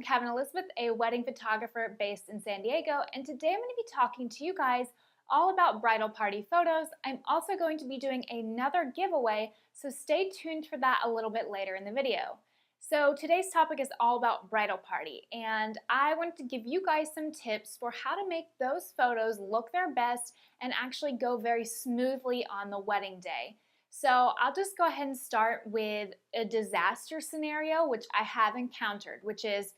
Kevin Elizabeth, a wedding photographer based in San Diego, and today I'm going to be talking to you guys all about bridal party photos. I'm also going to be doing another giveaway, so stay tuned for that a little bit later in the video. So today's topic is all about bridal party, and I wanted to give you guys some tips for how to make those photos look their best and actually go very smoothly on the wedding day. So I'll just go ahead and start with a disaster scenario, which I have encountered, which is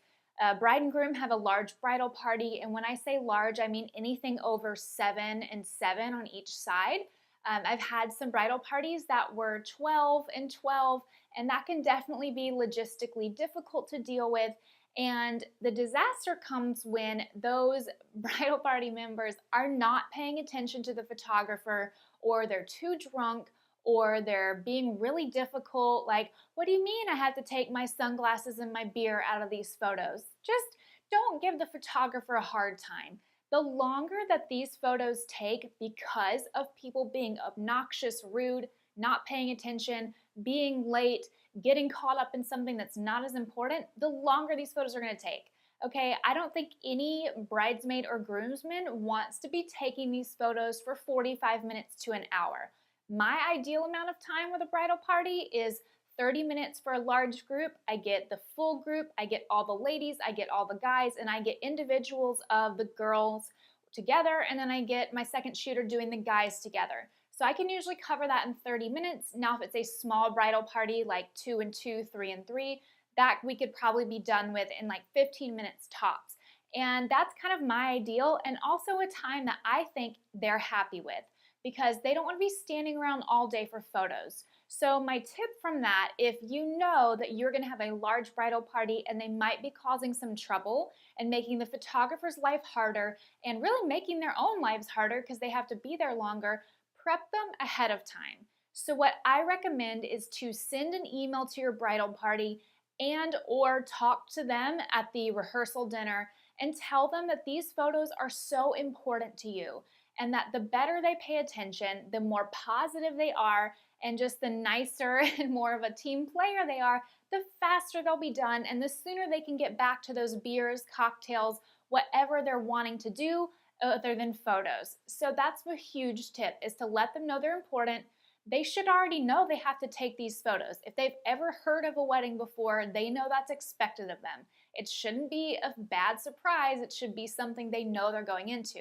bride and groom have a large bridal party. And when I say large, I mean anything over 7 and 7 on each side. I've had some bridal parties that were 12 and 12, and that can definitely be logistically difficult to deal with. And the disaster comes when those bridal party members are not paying attention to the photographer, or they're too drunk, or they're being really difficult, like, what do you mean I have to take my sunglasses and my beer out of these photos? Just don't give the photographer a hard time. The longer that these photos take because of people being obnoxious, rude, not paying attention, being late, getting caught up in something that's not as important, the longer these photos are going to take. Okay, I don't think any bridesmaid or groomsman wants to be taking these photos for 45 minutes to an hour. My ideal amount of time with a bridal party is 30 minutes for a large group. I get the full group, I get all the ladies, I get all the guys, and I get individuals of the girls together, and then I get my second shooter doing the guys together. So I can usually cover that in 30 minutes. Now, if it's a small bridal party like 2 and 2, 3 and 3, that we could probably be done with in like 15 minutes tops. And that's kind of my ideal, and also a time that I think they're happy with, because they don't want to be standing around all day for photos. So my tip from that, if you know that you're going to have a large bridal party and they might be causing some trouble and making the photographer's life harder and really making their own lives harder because they have to be there longer, prep them ahead of time. So what I recommend is to send an email to your bridal party and or talk to them at the rehearsal dinner and tell them that these photos are so important to you, and that the better they pay attention, the more positive they are, and just the nicer and more of a team player they are, the faster they'll be done, and the sooner they can get back to those beers, cocktails, whatever they're wanting to do other than photos. So that's a huge tip, is to let them know they're important. They should already know they have to take these photos. If they've ever heard of a wedding before, they know that's expected of them. It shouldn't be a bad surprise. It should be something they know they're going into.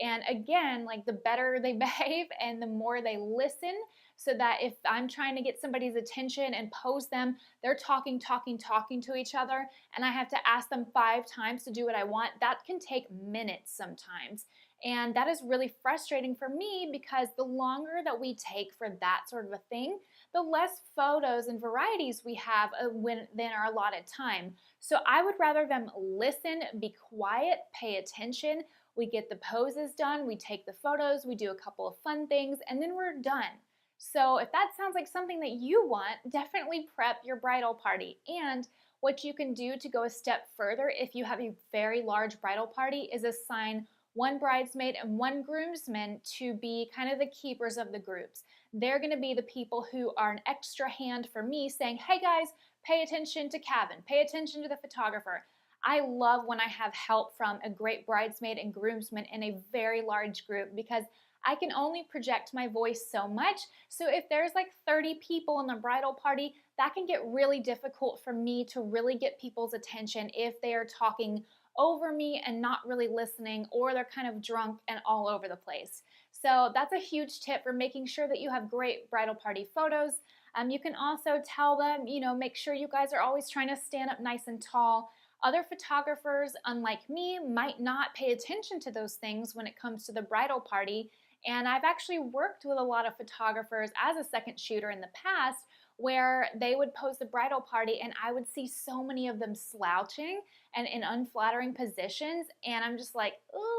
And again, like, the better they behave and the more they listen, so that if I'm trying to get somebody's attention and pose them, they're talking to each other, and I have to ask them 5 times to do what I want, that can take minutes sometimes. And that is really frustrating for me, because the longer that we take for that sort of a thing, the less photos and varieties we have within our allotted time. So I would rather them listen, be quiet, pay attention. We get the poses done, we take the photos, we do a couple of fun things, and then we're done. So if that sounds like something that you want, definitely prep your bridal party. And what you can do to go a step further, if you have a very large bridal party, is assign one bridesmaid and one groomsman to be kind of the keepers of the groups. They're going to be the people who are an extra hand for me, saying, hey guys, pay attention to Kevin, pay attention to the photographer. I love when I have help from a great bridesmaid and groomsman in a very large group, because I can only project my voice so much. So if there's like 30 people in the bridal party, that can get really difficult for me to really get people's attention if they are talking over me and not really listening, or they're kind of drunk and all over the place. So that's a huge tip for making sure that you have great bridal party photos. You can also tell them, make sure you guys are always trying to stand up nice and tall. Other photographers, unlike me, might not pay attention to those things when it comes to the bridal party. And I've actually worked with a lot of photographers as a second shooter in the past, where they would pose the bridal party and I would see so many of them slouching and in unflattering positions, and I'm just like, ooh.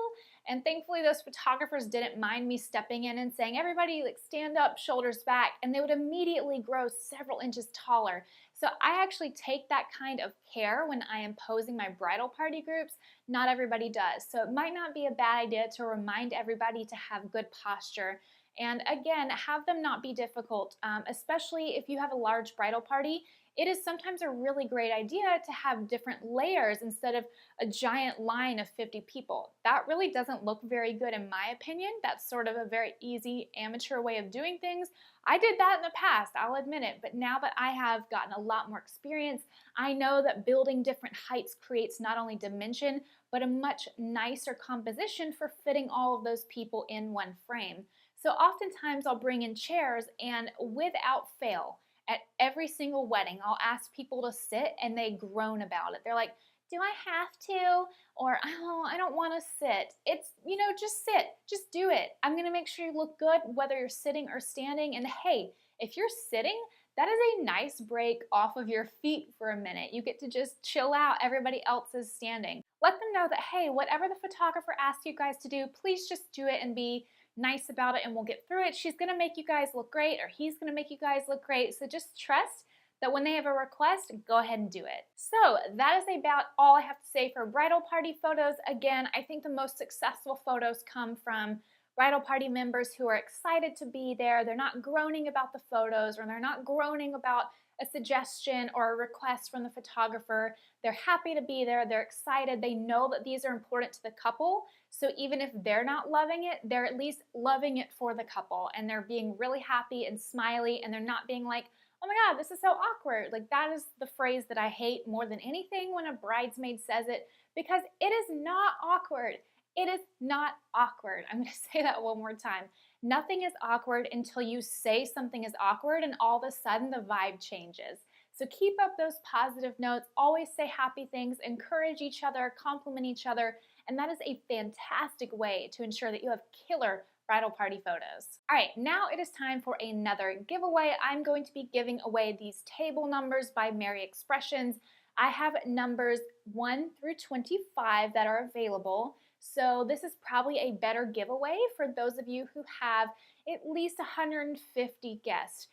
And thankfully those photographers didn't mind me stepping in and saying, everybody, like, stand up, shoulders back, and they would immediately grow several inches taller. So I actually take that kind of care when I am posing my bridal party groups. Not everybody does. So it might not be a bad idea to remind everybody to have good posture And again, have them not be difficult, especially if you have a large bridal party. It is sometimes a really great idea to have different layers instead of a giant line of 50 people. That really doesn't look very good in my opinion. That's sort of a very easy amateur way of doing things. I did that in the past, I'll admit it, but now that I have gotten a lot more experience, I know that building different heights creates not only dimension, but a much nicer composition for fitting all of those people in one frame. So oftentimes I'll bring in chairs, and without fail, at every single wedding, I'll ask people to sit, and they groan about it. They're like, do I have to? Or, oh, I don't want to sit. It's, just sit. Just do it. I'm going to make sure you look good whether you're sitting or standing. And hey, if you're sitting, that is a nice break off of your feet for a minute. You get to just chill out. Everybody else is standing. Let them know that, hey, whatever the photographer asks you guys to do, please just do it and be nice about it, and we'll get through it. She's gonna make you guys look great, or he's gonna make you guys look great. So just trust that when they have a request, go ahead and do it. So that is about all I have to say for bridal party photos. Again, I think the most successful photos come from bridal party members who are excited to be there. They're not groaning about the photos, or they're not groaning about a suggestion or a request from the photographer. They're happy to be there. They're excited. They know that these are important to the couple. So even if they're not loving it, they're at least loving it for the couple, and they're being really happy and smiley, and they're not being like, oh my God, this is so awkward. Like, that is the phrase that I hate more than anything when a bridesmaid says it, because it is not awkward. It is not awkward. I'm going to say that one more time. Nothing is awkward until you say something is awkward, and all of a sudden the vibe changes. So keep up those positive notes. Always say happy things, encourage each other, compliment each other, and that is a fantastic way to ensure that you have killer bridal party photos. All right, now it is time for another giveaway. I'm going to be giving away these table numbers by Merry Expressions. I have numbers 1 through 25 that are available. So this is probably a better giveaway for those of you who have at least 150 guests.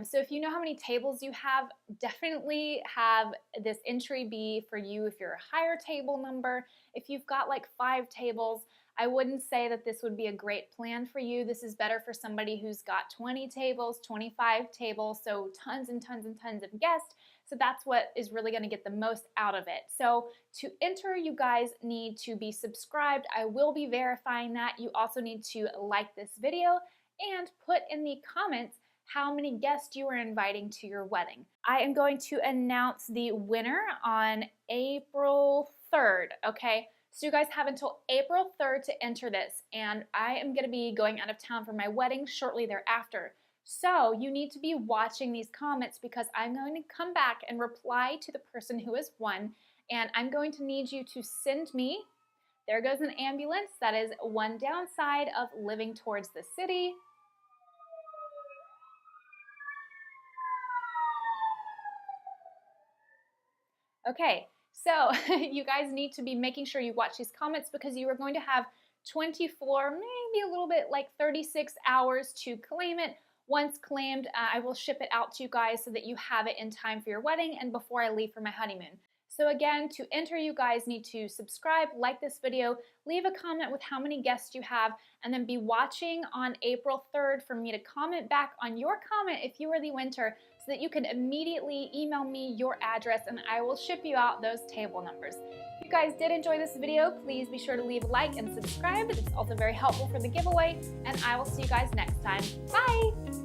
So if you know how many tables you have, definitely have this entry be for you if you're a higher table number. If you've got like 5 tables, I wouldn't say that this would be a great plan for you. This is better for somebody who's got 20 tables, 25 tables, so tons and tons and tons of guests. So that's what is really going to get the most out of it. So to enter, you guys need to be subscribed. I will be verifying that. You also need to like this video and put in the comments how many guests you are inviting to your wedding. I am going to announce the winner on April 3rd, okay? So you guys have until April 3rd to enter this, and I am going to be going out of town for my wedding shortly thereafter. So you need to be watching these comments, because I'm going to come back and reply to the person who has won, and I'm going to need you to send me, there goes an ambulance, that is one downside of living towards the city. Okay, so you guys need to be making sure you watch these comments, because you are going to have 24, maybe a little bit like 36 hours to claim it. Once claimed, I will ship it out to you guys so that you have it in time for your wedding and before I leave for my honeymoon. So again, to enter, you guys need to subscribe, like this video, leave a comment with how many guests you have, and then be watching on April 3rd for me to comment back on your comment if you are the winner, so that you can immediately email me your address and I will ship you out those table numbers. If you guys did enjoy this video, please be sure to leave a like and subscribe. It's also very helpful for the giveaway, and I will see you guys next time. Bye!